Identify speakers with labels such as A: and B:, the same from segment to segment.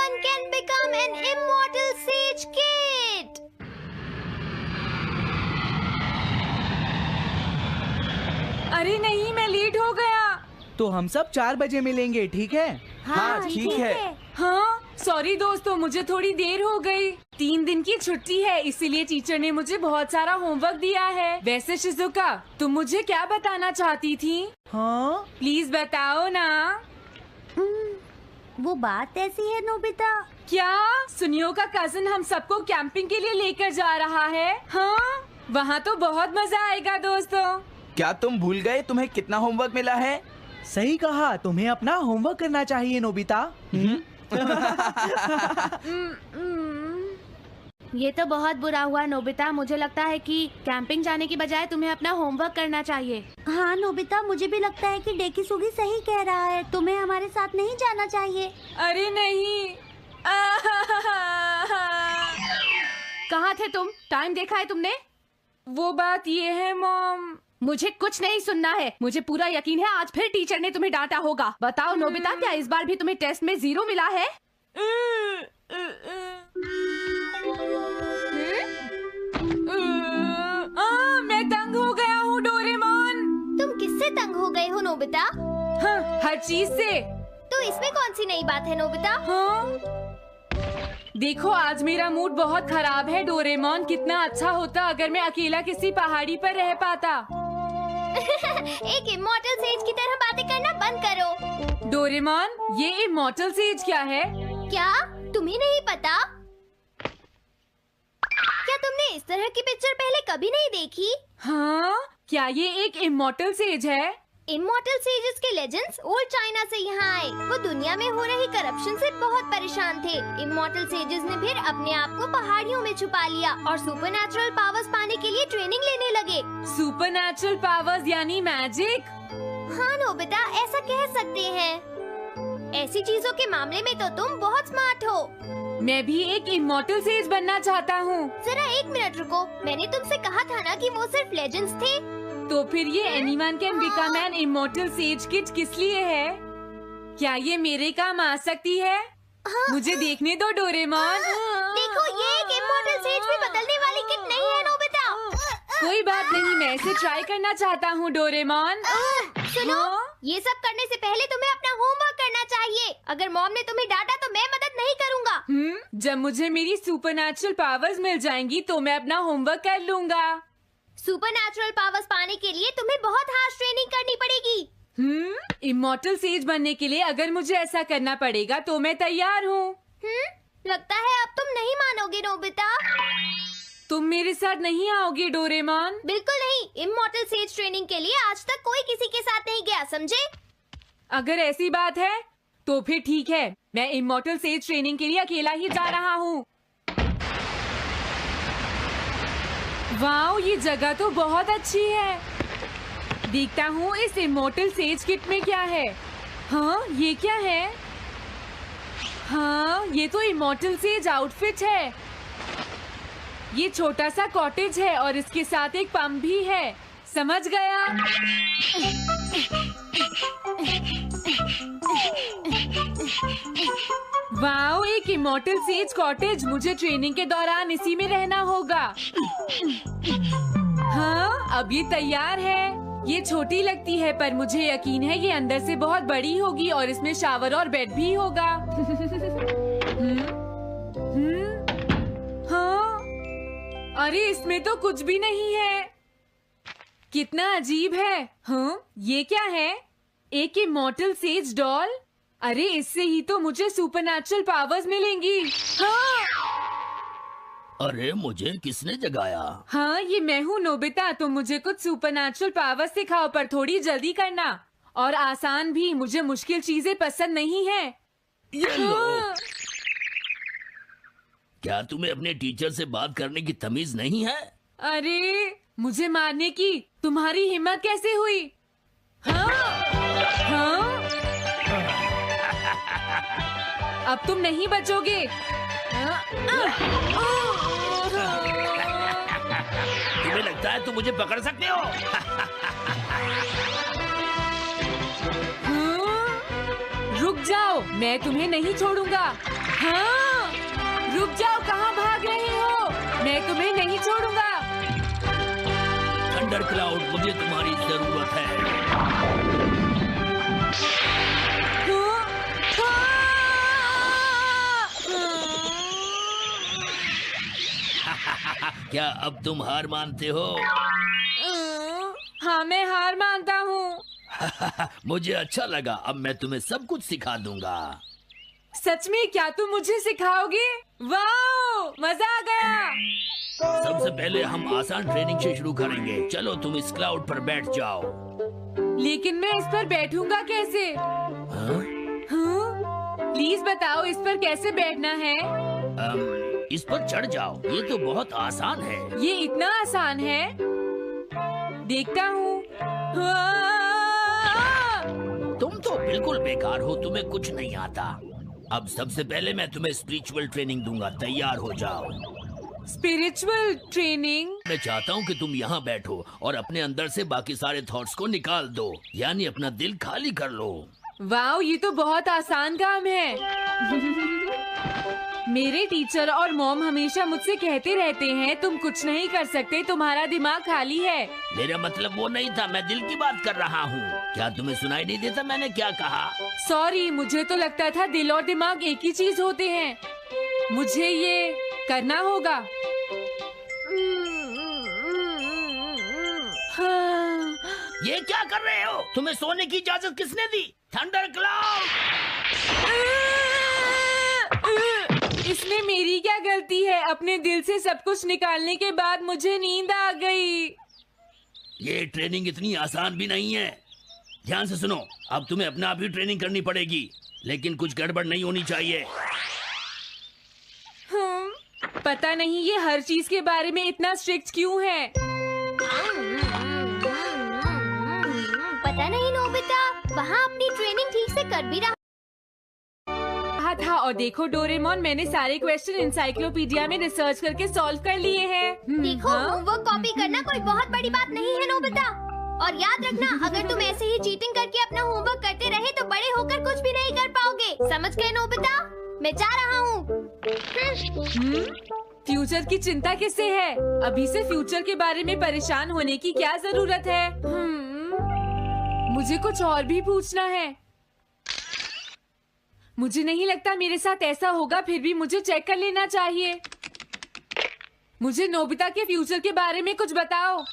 A: Anyone can become an immortal sage kid.
B: अरे नहीं, मैं लेट हो गया।
C: तो हम सब 4 बजे मिलेंगे, ठीक है?
D: हाँ ठीक है।
B: हाँ सॉरी दोस्तों, मुझे थोड़ी देर हो गई। 3 दिन की छुट्टी है, इसीलिए टीचर ने मुझे बहुत सारा होमवर्क दिया है। वैसे शिजुका, तुम मुझे क्या बताना चाहती थी?
C: हाँ,
B: प्लीज बताओ ना।
A: वो बात ऐसी है नोबिता।
B: क्या सुनियो का कजिन हम सबको कैंपिंग के लिए लेकर जा रहा है? हाँ, वहाँ तो बहुत मजा आएगा दोस्तों।
D: क्या तुम भूल गए तुम्हें कितना होमवर्क मिला है?
C: सही कहा, तुम्हें अपना होमवर्क करना चाहिए नोबिता।
A: ये तो बहुत बुरा हुआ नोबिता। मुझे लगता है कि कैंपिंग जाने की बजाय तुम्हें अपना होमवर्क करना चाहिए। हाँ नोबिता, मुझे भी लगता है कि डेकिसुगी सही कह रहा है। तुम्हें हमारे साथ नहीं जाना चाहिए।
B: अरे नहीं।
A: कहाँ थे तुम? टाइम देखा है तुमने?
B: वो बात ये है मॉम।
A: मुझे कुछ नहीं सुनना है। मुझे पूरा यकीन है आज फिर टीचर ने तुम्हें डांटा होगा। बताओ नोबिता, क्या इस बार भी तुम्हें टेस्ट में 0 मिला है?
B: मैं तंग हो गया हूँ डोरेमोन।
A: तुम किससे तंग हो गए हो नोबिता?
B: हाँ, हर चीज से।
A: तो इसमें कौन सी नई बात है नोबिता?
B: हाँ? देखो, आज मेरा मूड बहुत खराब है डोरेमोन। कितना अच्छा होता अगर मैं अकेला किसी पहाड़ी पर रह पाता।
A: एक इमॉर्टल सेज की तरह बातें करना बंद करो।
B: डोरेमोन, ये इमॉर्टल सेज क्या है?
A: क्या तुम्हें नहीं पता? क्या तुमने इस तरह की पिक्चर पहले कभी नहीं देखी?
B: हाँ, क्या ये एक इमॉर्टल सेज है?
A: इमॉर्टल सेजेस के लेजेंड्स ओल्ड चाइना से यहाँ आए। वो दुनिया में हो रही करप्शन से बहुत परेशान थे। इमॉर्टल सेजेस ने फिर अपने आप को पहाड़ियों में छुपा लिया और सुपरनैचुरल पावर्स पाने के लिए ट्रेनिंग लेने लगे।
B: सुपरनैचुरल पावर्स यानी मैजिक?
A: हाँ नोबिता, ऐसा कह सकते हैं। ऐसी चीजों के मामले में तो तुम बहुत स्मार्ट हो।
B: मैं भी एक इमॉर्टल सेज बनना चाहता हूँ।
A: जरा 1 मिनट रुको। मैंने तुमसे कहा था ना कि वो सिर्फ लेजेंड्स थे।
B: तो फिर ये anyone can become an immortal says kid किस लिए है? क्या ये मेरे काम आ सकती है? मुझे देखने दो डोरेमोन।
A: देखो, ये एक इमॉर्टल सेज में बदलने वाली किट नहीं है नोबिता।
B: कोई बात नहीं, मैं इसे ट्राई करना चाहता हूँ डोरेमोन।
A: सुनो, ये सब करने से पहले तुम्हें अपना होमवर्क करना चाहिए। अगर मॉम ने तुम्हें डांटा तो मैं मदद नहीं करूँगा।
B: जब मुझे मेरी सुपरनैचुरल पावर्स मिल जाएंगी तो मैं अपना होमवर्क कर लूँगा।
A: सुपरनैचुरल पावर्स पाने के लिए तुम्हें बहुत हार्श ट्रेनिंग करनी पड़ेगी।
B: इमॉर्टल सेज बनने के लिए अगर मुझे ऐसा करना पड़ेगा तो मैं तैयार हूँ।
A: लगता है अब तुम नहीं मानोगे नोबिता।
B: तुम मेरे साथ नहीं आओगे डोरेमोन?
A: बिल्कुल नहीं। इमॉर्टल सेज ट्रेनिंग के लिए आज तक कोई किसी के साथ नहीं गया, समझे?
B: अगर ऐसी बात है तो फिर ठीक है, मैं इमॉर्टल सेज ट्रेनिंग के लिए अकेला ही जा रहा हूँ। वाओ, ये जगह तो बहुत अच्छी है। देखता हूँ इस इमॉर्टल सेज किट में क्या है। हाँ, ये क्या है? हाँ, ये तो इमॉर्टल सेज आउटफिट है। ये छोटा सा कॉटेज है और इसके साथ एक पंप भी है। समझ गया। वाओ, एक इमॉर्टल सेज कॉटेज। मुझे ट्रेनिंग के दौरान इसी में रहना होगा। हाँ, अब ये तैयार है। ये छोटी लगती है पर मुझे यकीन है ये अंदर से बहुत बड़ी होगी और इसमें शावर और बेड भी होगा। हाँ, अरे इसमें तो कुछ भी नहीं है। कितना अजीब है। हाँ, ये क्या है? एक इमॉर्टल सेज डॉल। अरे इससे ही तो मुझे सुपरनैचुरल पावर्स मिलेंगी। हाँ,
E: अरे मुझे किसने जगाया?
B: हाँ, ये मैं हूँ नोबिता। तो मुझे कुछ सुपरनैचुरल पावर्स सिखाओ, पर थोड़ी जल्दी करना और आसान भी। मुझे मुश्किल चीजें पसंद नहीं है।
E: ये लो।
B: हाँ।
E: क्या तुम्हें अपने टीचर से बात करने की तमीज नहीं है?
B: अरे, मुझे मारने की तुम्हारी हिम्मत कैसे हुई? हाँ, हाँ। अब तुम नहीं बचोगे।
E: तुम्हें लगता है तुम मुझे पकड़ सकते हो?
B: रुक जाओ, मैं तुम्हें नहीं छोड़ूंगा। हाँ, रुक जाओ, कहाँ भाग रहे हो? मैं तुम्हें नहीं छोड़ूंगा।
E: थंडर क्लाउड, मुझे तुम्हारी जरूरत है। क्या अब तुम हार मानते हो?
B: हाँ, मैं हार मानता हूँ।
E: मुझे अच्छा लगा। अब मैं तुम्हें सब कुछ सिखा दूंगा।
B: सच में? क्या तुम मुझे सिखाओगे? वाह, मजा आ गया।
E: सबसे पहले हम आसान ट्रेनिंग से शुरू करेंगे। चलो तुम इस क्लाउड पर बैठ जाओ।
B: लेकिन मैं इस पर बैठूंगा कैसे?
E: हाँ?
B: प्लीज बताओ, इस पर कैसे बैठना है?
E: इस पर चढ़ जाओ। ये तो बहुत आसान है।
B: ये इतना आसान है? देखता हूँ।
E: तुम तो बिल्कुल बेकार हो, तुम्हें कुछ नहीं आता। अब सबसे पहले मैं तुम्हें स्पिरिचुअल ट्रेनिंग दूंगा। तैयार हो जाओ।
B: Spiritual training?
E: मैं चाहता हूँ कि तुम यहाँ बैठो और अपने अंदर से बाकी सारे थॉट्स को निकाल दो, यानी अपना दिल खाली कर लो।
B: वाह, ये तो बहुत आसान काम है। मेरे टीचर और मॉम हमेशा मुझसे कहते रहते हैं, तुम कुछ नहीं कर सकते, तुम्हारा दिमाग खाली है।
E: मेरा मतलब वो नहीं था, मैं दिल की बात कर रहा हूँ। क्या तुम्हें सुनाई नहीं देता मैंने क्या कहा?
B: सॉरी, मुझे तो लगता था दिल और दिमाग एक ही चीज होते हैं। मुझे ये करना होगा। हाँ।
E: ये क्या कर रहे हो? तुम्हें सोने की इजाजत किसने दी? Thunder cloud!
B: इसमें मेरी क्या गलती है? अपने दिल से सब कुछ निकालने के बाद मुझे नींद आ गई।
E: ये ट्रेनिंग इतनी आसान भी नहीं है। ध्यान से सुनो, अब तुम्हें अपने आप ही ट्रेनिंग करनी पड़ेगी, लेकिन कुछ गड़बड़ नहीं होनी चाहिए।
B: पता नहीं ये हर चीज के बारे में इतना स्ट्रिक्ट क्यों है।
A: पता नहीं नोबिता, वहाँ अपनी ट्रेनिंग ठीक से कर भी रहा
B: था। और देखो डोरेमोन, मैंने सारे क्वेश्चन इंसाइक्लोपीडिया में रिसर्च करके सॉल्व कर लिए हैं।
A: देखो, होमवर्क कॉपी करना कोई बहुत बड़ी बात नहीं है नोबिता। और याद रखना, अगर तुम ऐसे ही चीटिंग करके अपना होमवर्क करते रहे तो बड़े होकर कुछ भी नहीं कर पाओगे। समझ गए नोबिता? मैं जा रहा हूँ।
B: फ्यूचर की चिंता किससे है? अभी से फ्यूचर के बारे में परेशान होने की क्या जरूरत है? मुझे कुछ और भी पूछना है। मुझे नहीं लगता मेरे साथ ऐसा होगा, फिर भी मुझे चेक कर लेना चाहिए। मुझे नोबिता के फ्यूचर के बारे में कुछ बताओ।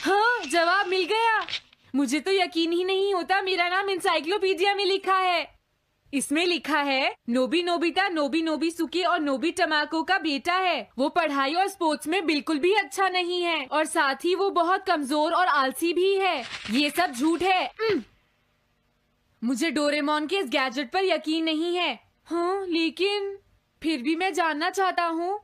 B: हाँ, जवाब मिल गया। मुझे तो यकीन ही नहीं होता, मेरा नाम इंसाइक्लोपीडिया में लिखा है। इसमें लिखा है, नोबी नोबिता नोबी नोबिसुके और नोबी टमाको का बेटा है। वो पढ़ाई और स्पोर्ट्स में बिल्कुल भी अच्छा नहीं है और साथ ही वो बहुत कमजोर और आलसी भी है। ये सब झूठ है। मुझे डोरेमोन के इस गैजेट पर यकीन नहीं है। हाँ, लेकिन फिर भी मैं जानना चाहता हूँ।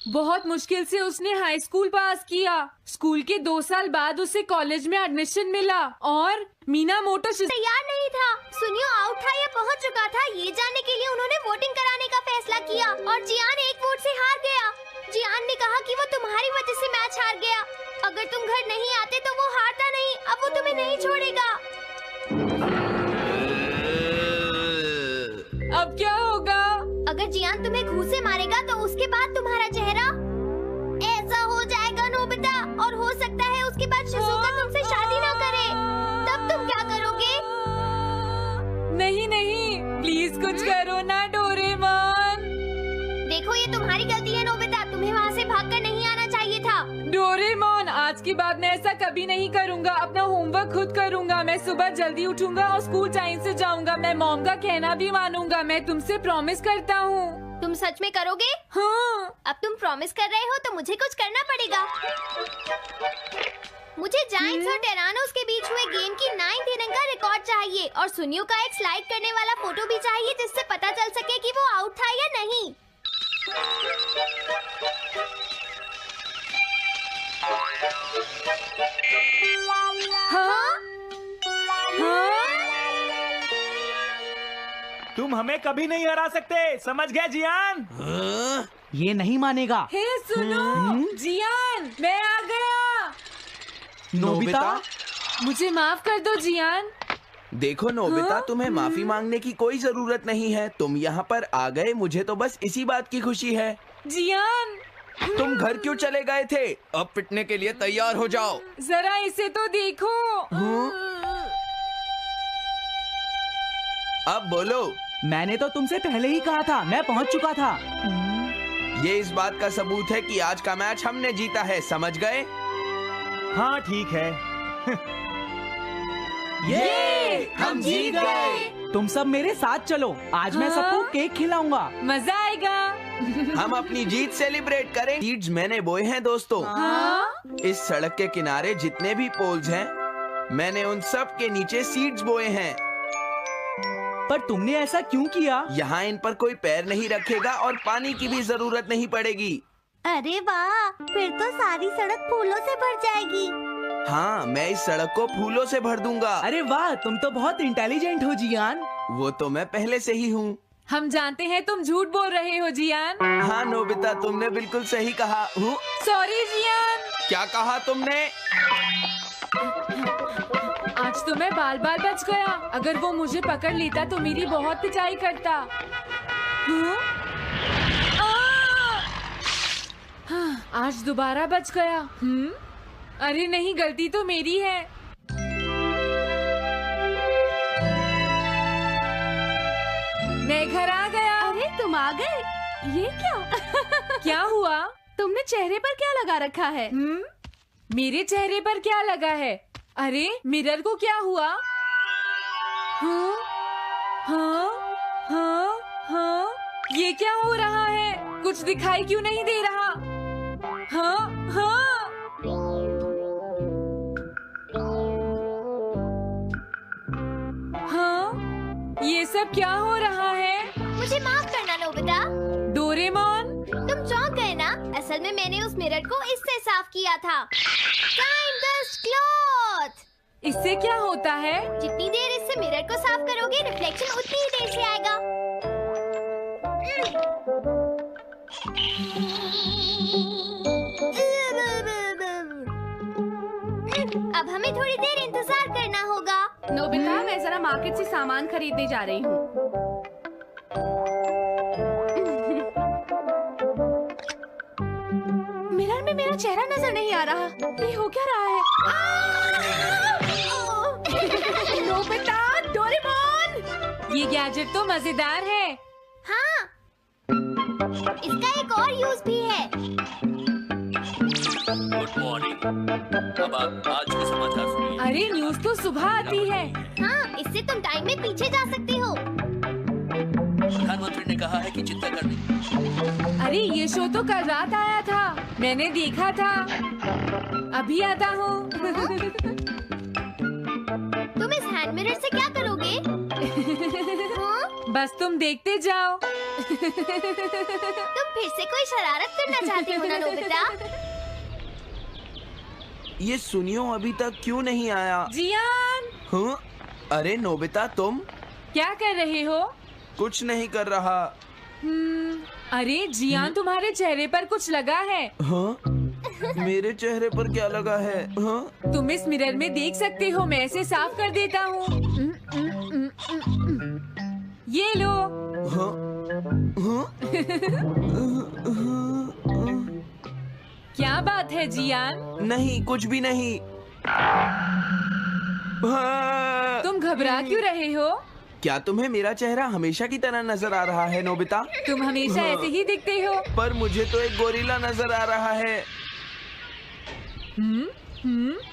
B: बहुत मुश्किल से उसने हाई स्कूल पास किया। स्कूल के 2 साल बाद उसे कॉलेज में एडमिशन मिला और मीनामोटो
A: तैयार नहीं था। सुनियो आउट था या पहुंच चुका था, ये जानने के लिए उन्होंने वोटिंग कराने का फैसला किया और जियान एक वोट से हार गया। जियान ने कहा कि वो तुम्हारी वजह से मैच हार गया। अगर तुम घर नहीं आते तो वो हारता नहीं। अब वो तुम्हें नहीं छोड़ेगा।
B: अब क्या होगा?
A: अगर जियान तुम्हें घूंसे से मारेगा तो उसके बाद तुम्हारा चेहरा ऐसा हो जाएगा नोबिता, और हो सकता है उसके बाद शिज़ुका तुमसे शादी ना करे। तब तुम क्या करोगे?
B: नहीं नहीं, प्लीज कुछ करो ना डोरेमोन।
A: देखो, ये तुम्हारी गलती है नोबिता, तुम्हें वहाँ से भागकर नहीं आना चाहिए था।
B: डोरेमोन, आज के बाद मैं ऐसा कभी नहीं करूँगा। अपना होमवर्क खुद करूँगा। मैं सुबह जल्दी उठूंगा और स्कूल टाइम से जाऊँगा। मैं मॉम का कहना भी मानूंगा। मैं तुमसे प्रॉमिस करता हूँ।
A: तुम सच में करोगे?
B: हाँ।
A: अब तुम प्रॉमिस कर रहे हो तो मुझे कुछ करना पड़ेगा। मुझे जायंट्स और टेरानोस के बीच हुए गेम की 9th इनिंग का रिकॉर्ड चाहिए और सुनियो का एक स्लाइड करने वाला फोटो भी चाहिए, जिससे पता चल सके कि वो आउट था या नहीं।
B: हाँ? हाँ?
C: तुम हमें कभी नहीं हरा सकते, समझ गए जियान?
D: हाँ?
C: ये नहीं मानेगा।
B: हे सुनो, जियान, मैं आ गया।
C: नोबिता?
B: मुझे माफ कर दो जियान।
D: देखो नोबिता,
B: हाँ?
D: तुम्हें माफी मांगने की कोई जरूरत नहीं है। तुम यहाँ पर आ गए, मुझे तो बस इसी बात की खुशी है।
B: जियान,
D: तुम घर क्यों चले गए थे? अब पिटने के लिए तैयार हो जाओ।
B: जरा इसे तो देखो।
D: अब बोलो।
C: मैंने तो तुमसे पहले ही कहा था, मैं पहुंच चुका था।
D: ये इस बात का सबूत है कि आज का मैच हमने जीता है, समझ गए?
F: हाँ ठीक है।
D: ये हम जीत गए।
C: तुम सब मेरे साथ चलो, आज मैं
B: हाँ?
C: सबको केक खिलाऊंगा।
B: मजा आएगा।
D: हम अपनी जीत सेलिब्रेट करें। सीड्स मैंने बोए हैं दोस्तों।
B: हाँ?
D: इस सड़क के किनारे जितने भी पोल्स हैं, मैंने उन सब के नीचे सीड्स बोए हैं।
C: पर तुमने ऐसा क्यों किया?
D: यहाँ इन पर कोई पैर नहीं रखेगा और पानी की भी जरूरत नहीं पड़ेगी।
A: अरे वाह, फिर तो सारी सड़क फूलों से भर जाएगी।
D: हाँ, मैं इस सड़क को फूलों से भर दूंगा।
C: अरे वाह, तुम तो बहुत इंटेलिजेंट हो जियान।
D: वो तो मैं पहले से ही हूँ।
B: हम जानते हैं तुम झूठ बोल रहे हो जियान।
D: हाँ नोबिता, तुमने बिल्कुल सही कहा।
B: Sorry Gian.
D: क्या कहा तुमने?
B: आज तो मैं बाल बाल बच गया। अगर वो मुझे पकड़ लेता तो मेरी बहुत पिटाई करता। हाँ, आज दोबारा बच गया। अरे नहीं, गलती तो मेरी है। मैं घर आ गया।
G: अरे तुम आ गए, ये क्या?
B: क्या हुआ?
G: तुमने चेहरे पर क्या लगा रखा है?
B: मेरे चेहरे पर क्या लगा है? अरे मिरर को क्या हुआ? हाँ, हाँ, हाँ, हाँ, ये क्या हो रहा है? कुछ दिखाई क्यों नहीं दे रहा? हाँ, हाँ। हाँ, ये सब क्या हो रहा है?
A: मुझे माफ करना नोबिता।
B: डोरेमोन,
A: तुम चौंक गए ना? असल में मैंने उस मिरर को इससे साफ किया था। Time dust cloth.
B: इससे क्या होता है?
A: जितनी देर इससे मिरर को साफ करोगे, रिफ्लेक्शन उतनी ही देर से आएगा। अब हमें थोड़ी देर इंतजार करना होगा।
G: नोबिता, मैं जरा मार्केट से सामान खरीदने जा रही हूँ। मिरर में मेरा चेहरा नजर नहीं आ रहा। ये हो क्या रहा है? Nobita, Doraemon!
B: ये गैजेट तो मजेदार है।
A: हाँ, इसका एक और यूज भी है।
E: Good morning. अब आप आज के समाचार सुनिए।
B: अरे न्यूज तो सुबह आती है।
A: हाँ, इससे तुम टाइम में पीछे जा सकते हो।
E: प्रधानमंत्री ने कहा है कि चिंता करनी।
B: अरे ये शो तो कल रात आया था, मैंने देखा था। अभी आता हूँ।
A: तुम इस हैंड मिरर से क्या करोगे? हाँ?
B: बस तुम देखते जाओ।
A: तुम फिर से कोई शरारत करना चाहते हो ना नोबिता?
D: ये सुनियो अभी तक क्यों नहीं आया?
B: जियान,
D: हाँ? अरे नोबिता, तुम
B: क्या कर रहे हो?
D: कुछ नहीं कर रहा।
B: अरे जियान, तुम्हारे चेहरे पर कुछ लगा है।
D: हाँ? मेरे चेहरे पर क्या लगा है? हाँ?
B: तुम इस मिरर में देख सकते हो, मैं इसे साफ कर देता हूँ। ये लो।
D: हाँ? हाँ?
B: क्या बात है जियान?
D: नहीं, कुछ भी नहीं। हाँ।
B: तुम घबरा क्यों रहे हो?
D: क्या तुम्हें मेरा चेहरा हमेशा की तरह नजर आ रहा है नोबिता?
B: तुम हमेशा ऐसे ही दिखते हो।
D: पर मुझे तो एक गोरिल्ला नजर आ रहा है।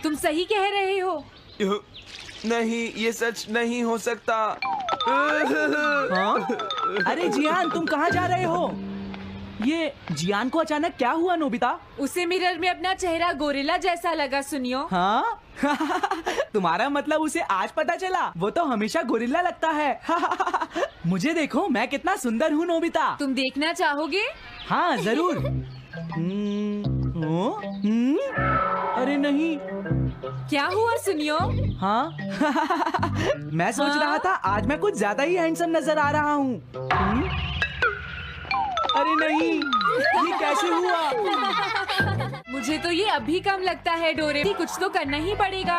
B: तुम सही कह रहे हो।
D: नहीं, ये सच नहीं हो सकता।
C: हाँ? अरे जियान, तुम कहाँ जा रहे हो? ये जियान को अचानक क्या हुआ नोबिता?
B: उसे मिरर में अपना चेहरा गोरिल्ला जैसा लगा। सुनियो।
C: हाँ? तुम्हारा मतलब उसे आज पता चला? वो तो हमेशा गोरिल्ला लगता है। मुझे देखो, मैं कितना सुंदर हूँ नोबिता।
B: तुम देखना चाहोगे?
C: हाँ जरूर। अरे नहीं।
B: क्या हुआ सुनियो?
C: हाँ? मैं सोच रहा था आज मैं कुछ ज्यादा ही हैंडसम नजर आ रहा हूँ। अरे नहीं, ये कैसे हुआ?
B: मुझे तो ये अभी कम लगता है डोरे, कुछ तो करना ही पड़ेगा।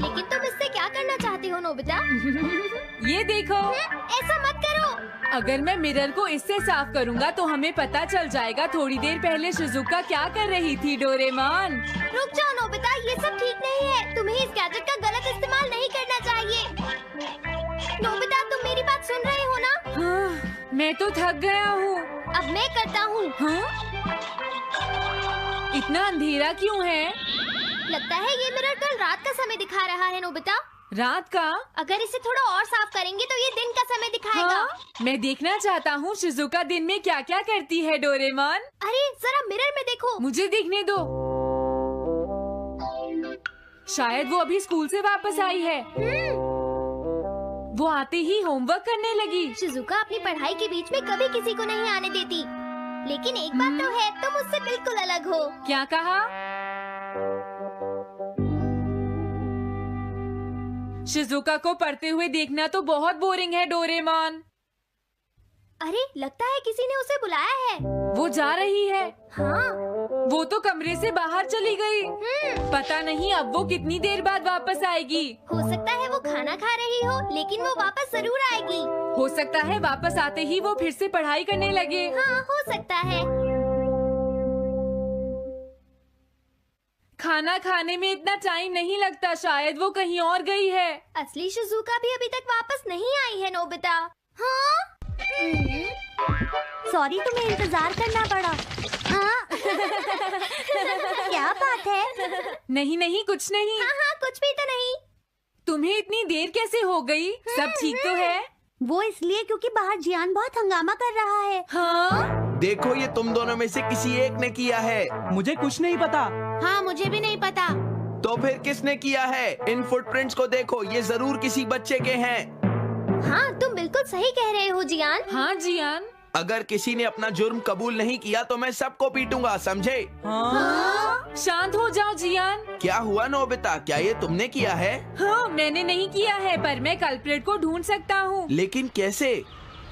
A: लेकिन तुम इससे क्या करना चाहती हो नोबिता?
B: ये देखो,
A: ऐसा मत करो।
B: अगर मैं मिरर को इससे साफ करूंगा तो हमें पता चल जाएगा थोड़ी देर पहले शिजुका क्या कर रही थी। डोरेमोन
A: रुक जाओ नोबिता, ये सब ठीक नहीं है। तुम्हें इस गैजेट का गलत इस्तेमाल नहीं करना चाहिए। नोबिता, तुम मेरी बात सुन रहे हो ना?
B: हाँ, मैं तो थक गया हूँ।
A: अब मैं करता हूँ।
B: हाँ? इतना अंधेरा क्यों है?
A: लगता है ये मिरर कल रात का समय दिखा रहा है नोबिता।
B: रात का?
A: अगर इसे थोड़ा और साफ करेंगे तो ये दिन का समय दिखाएगा।
B: हाँ? मैं देखना चाहता हूँ शिजुका दिन में क्या क्या करती है। डोरेमोन
A: अरे जरा मिरर में देखो।
B: मुझे देखने दो। शायद वो अभी स्कूल से वापस आई है। वो आते ही होमवर्क करने लगी।
A: शिजुका अपनी पढ़ाई के बीच में कभी किसी को नहीं आने देती। लेकिन एक बात तो है, तुम उससे बिल्कुल अलग हो।
B: क्या कहा? शिजुका को पढ़ते हुए देखना तो बहुत बोरिंग है डोरेमोन।
A: अरे लगता है किसी ने उसे बुलाया है।
B: वो जा रही है।
A: हाँ।
B: वो तो कमरे से बाहर चली गई। पता नहीं अब वो कितनी देर बाद वापस आएगी।
A: हो सकता है वो खाना खा रही हो, लेकिन वो वापस जरूर आएगी।
B: हो सकता है वापस आते ही वो फिर से पढ़ाई करने लगे।
A: हाँ, हो सकता है।
B: खाना खाने में इतना टाइम नहीं लगता, शायद वो कहीं और गई है।
A: असली शिजुका भी अभी तक वापस नहीं आई है नोबिता। हाँ?
H: सॉरी, तुम्हें इंतजार करना पड़ा। हाँ? क्या बात है?
B: नहीं नहीं, कुछ नहीं।
A: हाँ हाँ, कुछ भी तो नहीं।
B: तुम्हें इतनी देर कैसे हो गई? सब ठीक तो है?
H: वो इसलिए क्योंकि बाहर जियान बहुत हंगामा कर रहा है।
B: हाँ?
D: देखो, ये तुम दोनों में से किसी एक ने किया है।
C: मुझे कुछ नहीं पता।
G: हाँ, मुझे भी नहीं पता।
D: तो फिर किसने किया है? इन फुटप्रिंट्स को देखो, ये जरूर किसी बच्चे के हैं।
A: हाँ, तुम बिल्कुल सही कह रहे हो जियान।
B: हाँ जियान।
D: अगर किसी ने अपना जुर्म कबूल नहीं किया तो मैं सबको पीटूंगा, समझे?
B: हाँ? शांत हो जाओ जियान।
D: क्या हुआ नोबिता, क्या ये तुमने किया है?
B: हाँ, मैंने नहीं किया है, पर मैं कल्प्रेट को ढूंढ सकता हूँ।
D: लेकिन कैसे?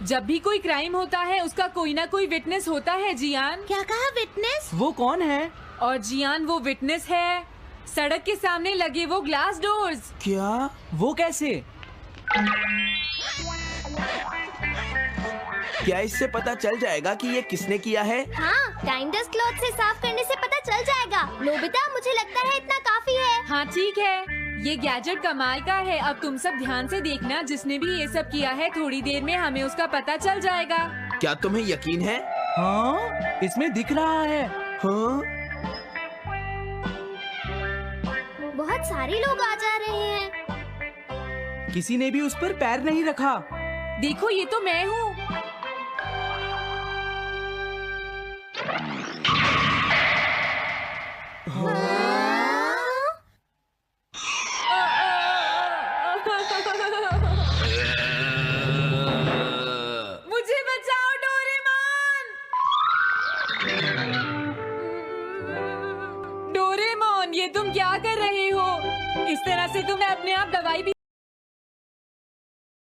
B: जब भी कोई क्राइम होता है उसका कोई ना कोई विटनेस होता है जियान।
G: क्या कहा, विटनेस?
C: वो कौन है?
B: और जियान वो विटनेस है। सड़क के सामने लगे वो ग्लास डोर्स।
D: क्या?
C: वो कैसे?
D: क्या इससे पता चल जाएगा कि ये किसने किया है?
A: हाँ, टाइम डस्ट क्लॉथ से साफ करने से पता चल जाएगा। नोबिता, मुझे लगता है इतना काफी है।
B: हाँ ठीक है, ये गैजेट कमाल का है। अब तुम सब ध्यान से देखना, जिसने भी ये सब किया है थोड़ी देर में हमें उसका पता चल जाएगा।
D: क्या तुम्हें यकीन है?
C: हाँ, इसमें दिख रहा है।
D: हाँ?
A: बहुत सारे लोग आ जा रहे हैं।
C: किसी ने भी उस पर पैर नहीं रखा।
B: देखो, ये तो मैं हूँ। मुझे बचाओ डोरेमोन। डोरेमोन, ये तुम क्या कर रहे हो? इस तरह से तो मैं अपने आप दवाई भी